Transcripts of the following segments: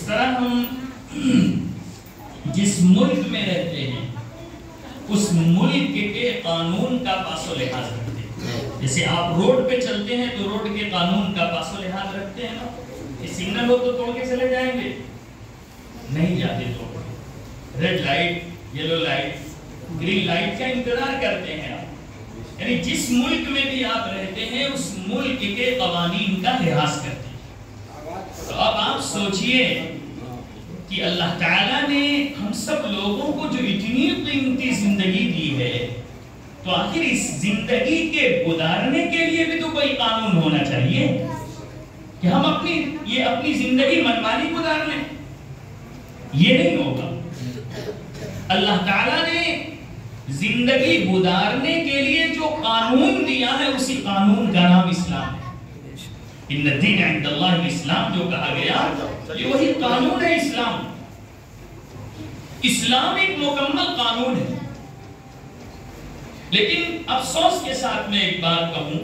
طرح ہم جس ملک میں رہتے ہیں اس ملک کے قانون کا پاس و لحاظ رکھتے ہیں. جیسے آپ روڈ پہ چلتے ہیں تو روڈ کے قانون کا پاس و لحاظ رکھتے ہیں نا. یہ سگنل ہو تو توڑ کے چلے جائیں گے؟ نہیں جاتے توڑ. Red light, yellow light, green light کا انتظار کرتے ہیں آپ. یعنی جس ملک میں بھی آپ رہتے ہیں اس ملک کے قوانین کا لحاظ کرتے ہیں. تو اب آپ سوچئے کہ اللہ تعالیٰ نے ہم سب لوگوں کو جو اتنی قیمتی زندگی دی ہے تو آخر اس زندگی کے گزارنے کے لیے بھی تو کوئی قانون ہونا چاہیے کہ ہم اپنی زندگی منمانی گزار لیں. یہ نہیں ہوگا. اللہ تعالیٰ نے زندگی گزارنے کے لیے جو قانون دیا ہے اسی قانون کا نام اسلام ہے. ان الدین عند اللہ الاسلام جو کہا گیا یہ وہی قانون ہے اسلام. اسلام ایک مکمل قانون ہے. لیکن افسوس کے ساتھ میں ایک بات کہوں،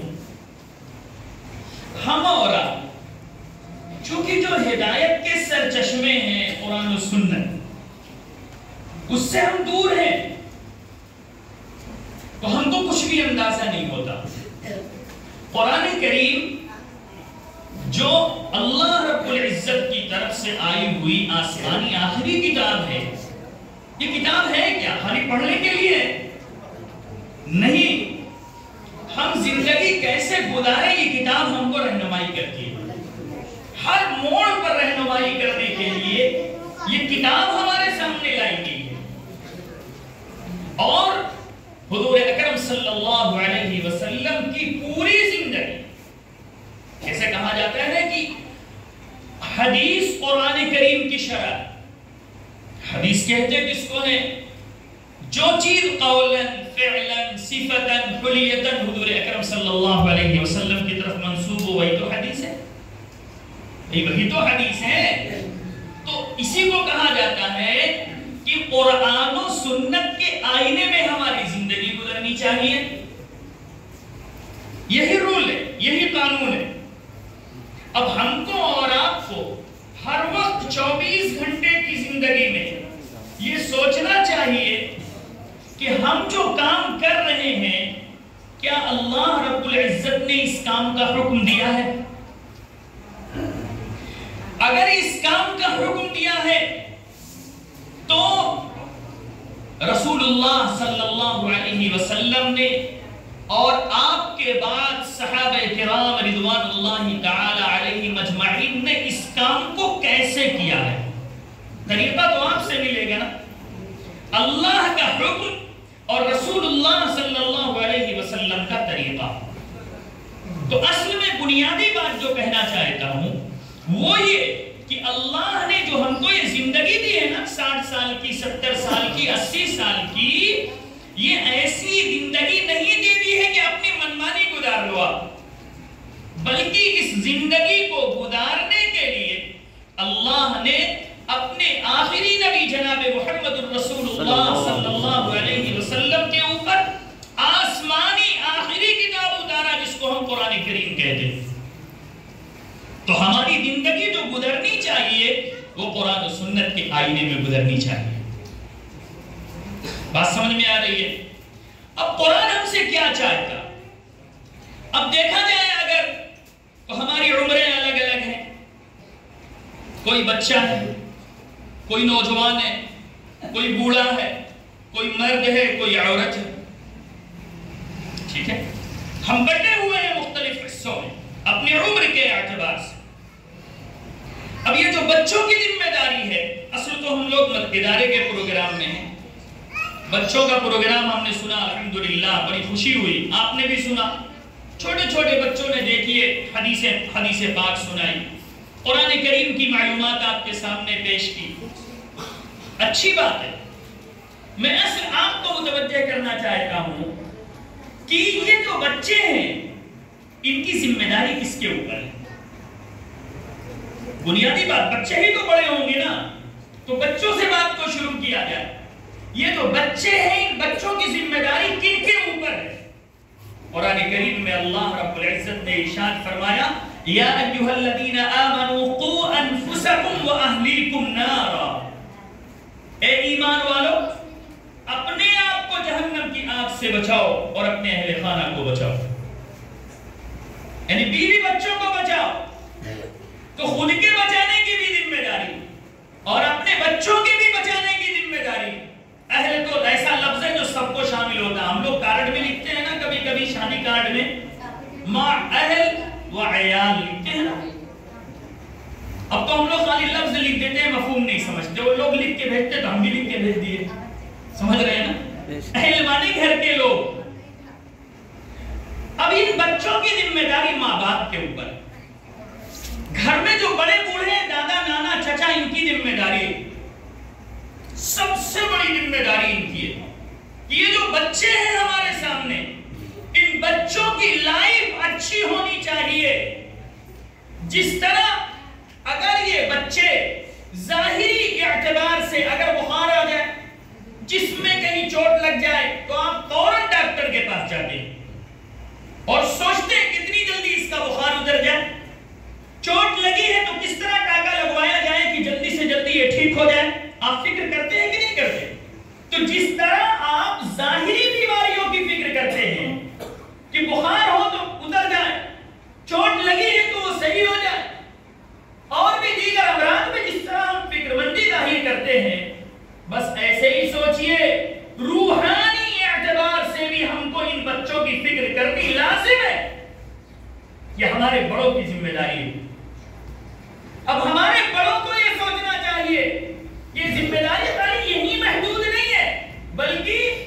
ہم اور آپ چونکہ جو ہدایت کے سرچشمے ہیں قرآن و سنت، اس سے ہم دور ہیں تو ہم کو کچھ بھی اندازہ نہیں ہوتا. قرآن کریم جو اللہ رب العزت کی طرف سے آئی ہوئی آسمانی آخری کتاب ہے، یہ کتاب ہے کیا خالی پڑھنے کے لیے؟ نہیں. ہم زندگی کیسے گزاریں یہ کتاب ہم کو رہنمائی کرتی ہے. ہر موڑ پر رہنمائی کرنے کے لیے یہ کتاب ہمارے سامنے لائی گئی ہے. اور حضور اکرم صلی اللہ علیہ وسلم کی پوری زندگی، جیسے کہا جاتا ہے کہ حدیث قرآن کریم کی شرح. حدیث کہتے ہیں کس کو نے؟ جو چیز قولاً فعلاً صفتاً حلیتاً حضور اکرم صلی اللہ علیہ وسلم کی طرف منسوب ہو وہی تو حدیث ہے. وہی تو حدیث ہے. تو اسی کو کہا جاتا ہے کہ قرآن و سنت کے آئینے میں ہماری زندگی گزرنی چاہیے. یہی رول ہے، یہی قانون ہے. اب ہم کو اور آپ کو ہر وقت 24 گھنٹے کی زندگی میں یہ سوچنا چاہیے کہ ہم جو کام کر رہے ہیں کیا اللہ رب العزت نے اس کام کا حکم دیا ہے؟ اگر اس کام کا حکم دیا ہے تو رسول اللہ صلی اللہ علیہ وسلم نے اور آپ کے بعد صحابہ کرام رضوان اللہ تعالی علیہ مجمعین نے اس کام کو کیسے کیا ہے؟ طریقہ تو آپ سے ملے گا نا. اللہ کا حکم اور رسول اللہ صلی اللہ علیہ وسلم کا طریقہ. تو اصل میں بنیادی بات جو کہنا چاہتا ہوں وہ یہ کہ اللہ نے جو ہم کو یہ زندگی دی ہے نا 60 سال کی، 70 سال کی، 80 سال کی، یہ ایسی زندگی نہیں دے دی ہے کہ اپنی منمانی گزار لو آپ، بلکہ اس زندگی کو گزارنے کے لیے اللہ نے اپنے آخری نبی جناب محمد الرسول اللہ صلی اللہ علیہ وسلم کے اوپر آسمانی آخری کتاب اتارا جس کو ہم قرآن کریم کہتے ہیں. تو ہماری زندگی جو گزرنی چاہیے وہ قرآن و سنت کے آئینے میں گزرنی چاہیے. بات سمجھ میں آ رہی ہے؟ اب قرآن ہم سے کیا چاہتا؟ اب دیکھا جائے اگر تو ہماری عمریں الگ الگ ہیں. کوئی بچہ ہے، کوئی نوجوان ہے، کوئی بوڑھا ہے، کوئی مرد ہے، کوئی عورت ہے. ٹھیک ہے، ہم بٹے ہوئے ہیں مختلف حصوں میں اپنی عمر کے اعتبار سے. اب یہ جو بچوں کی ذمہ داری ہے، اصل تو ہم لوگ ادارے کے پروگرام میں ہیں. بچوں کا پروگرام ہم نے سنا، الحمدللہ بڑی خوشی ہوئی. آپ نے بھی سنا. چھوٹے چھوٹے بچوں نے دیکھیے حدیث پاک سنائی، قرآن کریم کی معلومات آپ کے سامنے پیش کی. اچھی بات ہے. میں اصل آپ کو متوجہ کرنا چاہتا ہوں کہ یہ جو بچے ہیں ان کی ذمہ داری کس کے اوپر ہے؟ بنیادی بات، بچے ہی تو بڑے ہوں گے نا، تو بچوں سے بات کو شروع کیا جائے. یہ جو بچے ہیں ان بچوں کی ذمہ داری کن کے اوپر ہے؟ قرآن کریم میں اللہ رب العزت نے ارشاد فرمایا یا ایھا الذین آمنوا قوا انفسکم واہلیکم نارا، اے ایمان والو اپنے آپ کو جہنم کی آگ سے بچاؤ اور اپنے اہل خانہ کو بچاؤ، یعنی بیوی بچوں کو بچاؤ، تو خود کے بچانے کی بھی ذمہ داری اور اپنے بچوں کی بھی بچانے کی ذمہ داری۔ اہل تو ایسا لفظ ہے جو سب کو شامل ہوتا ہے، ہم لوگ کارڈ میں لکھتے ہیں نا کبھی کبھی شادی کارڈ میں ماں اہل و عیال لکھتے ہیں نا، اب تو ہم لوگ خالی لفظ لکھ دیتے ہیں، مفہوم نہیں سمجھتے، وہ لوگ لکھ کے بھیجتے تو ہم بھی لکھ کے بھیج دیے، سمجھ رہے ہیں نا، اہل مانی گھر کے لوگ۔ اب ان بچوں کی ذمہ داری ماں باپ کے اوپر، گھر میں جو بڑے بوڑھے دادا نانا چچا ان کی ذمہ داری، سب سے بڑی ذمہ داری ان کی ہے کہ یہ جو بچے ہیں ہمارے سامنے، ان بچوں کی لائف اچھی ہونی چاہیے۔ جس طرح اگر یہ بچے ظاہری اعتبار سے اگر بخار آ جائے، جسم میں کہیں چوٹ لگ جائے تو آپ فوراً ڈاکٹر کے پاس جاتے ہیں اور سوچتے ہیں کتنی جلدی اس کا بخار اتر جائے، چوٹ لگی ہے تو کس طرح ٹاکا لگوایا جائے کہ جلدی سے جلدی یہ ٹھیک ہو جائے، آپ فکر کرتے ہیں کہ نہیں کرتے؟ تو جس طرح آپ ظاہری بیماریوں کی فکر کرتے ہیں کہ بخار ہو تو اتر جائے، چوٹ لگی ہے تو وہ صحیح ہو جائے، اور بھی دیگر امراض میں جس طرح ہم فکر مندی ظاہر کرتے ہیں، بس ایسے ہی سوچئے روحانی اعتبار سے بھی ہم کو ان بچوں کی فکر کرنی لازم ہے، یہ ہمارے بڑوں کی ذمہ داری ہے۔ اب ہمارے بڑوں کو یہ سوچنا چاہیے، یہ ذمہ داری خالی یہی محدود نہیں ہے، بلکہ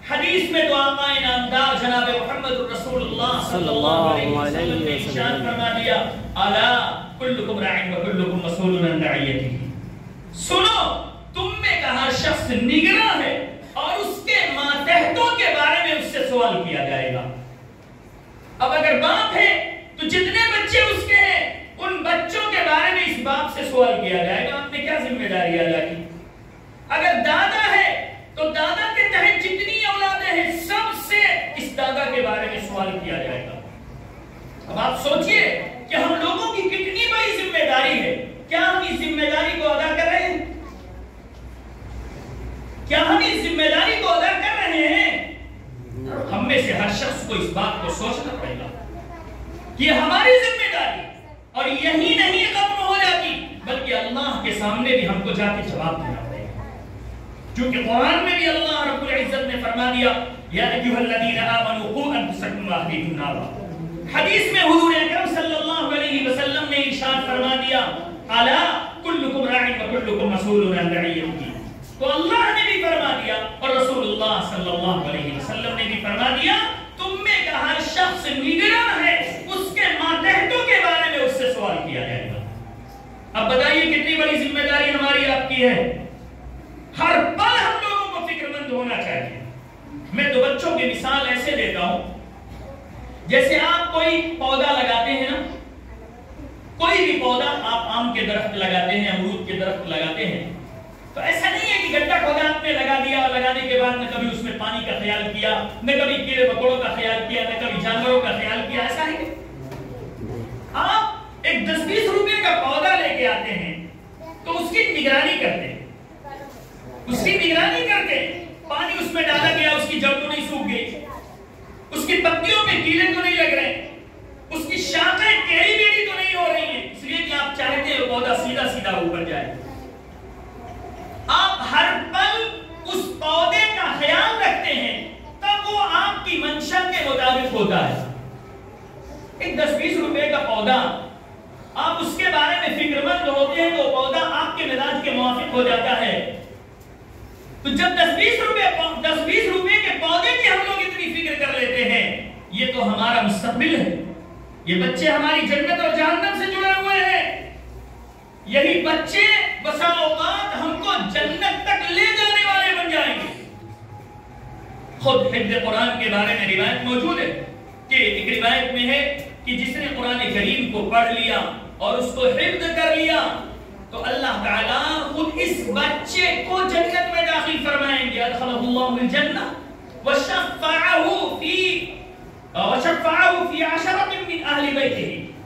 حدیث میں تو آقا نامدار جناب محمد رسول اللہ صلی اللہ علیہ وسلم نے ارشاد فرما دیا، الا کلکم راع و کلکم مسئول عن رعیتہ، سنو تم میں کا ہر شخص نگراں ہے اور اس کے ماتحتوں کے بارے میں اس سے سوال کیا جائے گا۔ اب اگر باپ ہے تو جتنے بچے اس کے ہیں ان بچوں کے بارے میں اس باپ سے سوال کیا جائے گا، آپ نے کیا ذمہ داری ادا کی۔ اگر دادا ہے تو دادا کے تحت جتنی اولادیں ہیں سب سے اس دادا کے بارے میں سوال کیا جائے گا۔ اب آپ سوچئے کہ ہم لوگوں کی کتنی بڑی ذمہ داری ہے، کیا ہم اس ذمہ داری کو ادا کر رہے ہیں؟ کیا ہم اس ذمہ داری کو ادا کر رہے ہیں؟ ہم میں سے ہر شخص کو اس بات کو سوچنا پڑے گا کہ یہ ہماری ذمہ داری، اور یہی نہیں ختم ہو جاتی بلکہ اللہ کے سامنے بھی ہم کو جا کے جواب دینا پڑے گا، کیونکہ قرآن میں بھی اللہ رب العزت نے فرما دیا یا ایھا الذین آمنوا قوا انفسکم واہلیکم نارا۔ حدیث میں حضور اکرم صلی اللہ علیہ وسلم نے ارشاد فرما دیا الا کلکم راع و کلکم مسئول عن رعیتہ، تو اللہ نے بھی فرما دیا اور رسول اللہ صلی اللہ علیہ وسلم نے بھی فرما دیا تم میں کا ہر شخص نگراں ہے، اس کے ماتحتوں کے بارے میں اس سے سوال کیا جائے گا۔ اب بتائیے کتنی بڑی ذمہ داری ہماری آپ کی ہے، ہر پل ہم لوگوں کو فکر مند ہونا چاہیے۔ میں تو بچوں کی مثال ایسے دیتا ہوں، جیسے آپ کوئی پودا لگاتے ہیں نا، کوئی بھی پودا آپ آم کے درخت لگاتے ہیں، امرود کے درخت لگاتے ہیں، تو ایسا نہیں ہے کہ گڈھا کھودا آپ نے لگا دیا اور لگانے کے بعد نہ کبھی اس میں پانی کا خیال کیا، نہ کبھی کیڑے مکوڑوں کا خیال کیا، نہ کبھی جانوروں کا خیال کیا، ایسا ہے کہ آپ ایک 10-20 روپے کا پودا لے کے آتے ہیں تو اس کی نگرانی کرتے ہیں، اس کی نگرانی کرتے ہیں، پانی اس میں ڈالا گیا، اس کی جڑ تو نہیں سوکھ گئی، اس کی پتیوں میں کیڑے تو نہیں لگ رہے، اس کی شاخیں ٹیڑھی میڑھی تو نہیں ہو رہی ہیں، اس لیے کہ آپ چاہتے ہیں وہ پودا سیدھا سیدھا اوپر جائے۔ آپ ہر پل اس پودے کا خیال رکھتے ہیں تب وہ آپ کی منشا کے مطابق ہوتا ہے۔ ایک 10-20 روپے کا پودا آپ اس کے بارے میں فکر مند ہوتے ہیں تو پودا آپ کے مزاج کے موافق ہو جاتا ہے۔ تو جب 10-20 روپے کے پودے کی ہم لوگ اتنی فکر کر لیتے ہیں، یہ تو ہمارا مستقبل ہے، یہ بچے ہماری جنت اور جہنم سے جڑے ہوئے ہیں، یہی بچے بسا اوقات ہم کو جنت تک لے جانے والے بن جائیں گے۔ خود حفظ قرآن کے بارے میں روایت موجود ہے کہ ایک روایت میں ہے کہ جس نے قرآن کریم کو پڑھ لیا اور اس کو حفظ کر لیا تو اللہ تعالیٰ خود اس بچے کو جنت میں داخل فرمائیں گے، ادخلہ اللہ الجنہ وشفعہ فی عشرۃ من اہل بیتہ،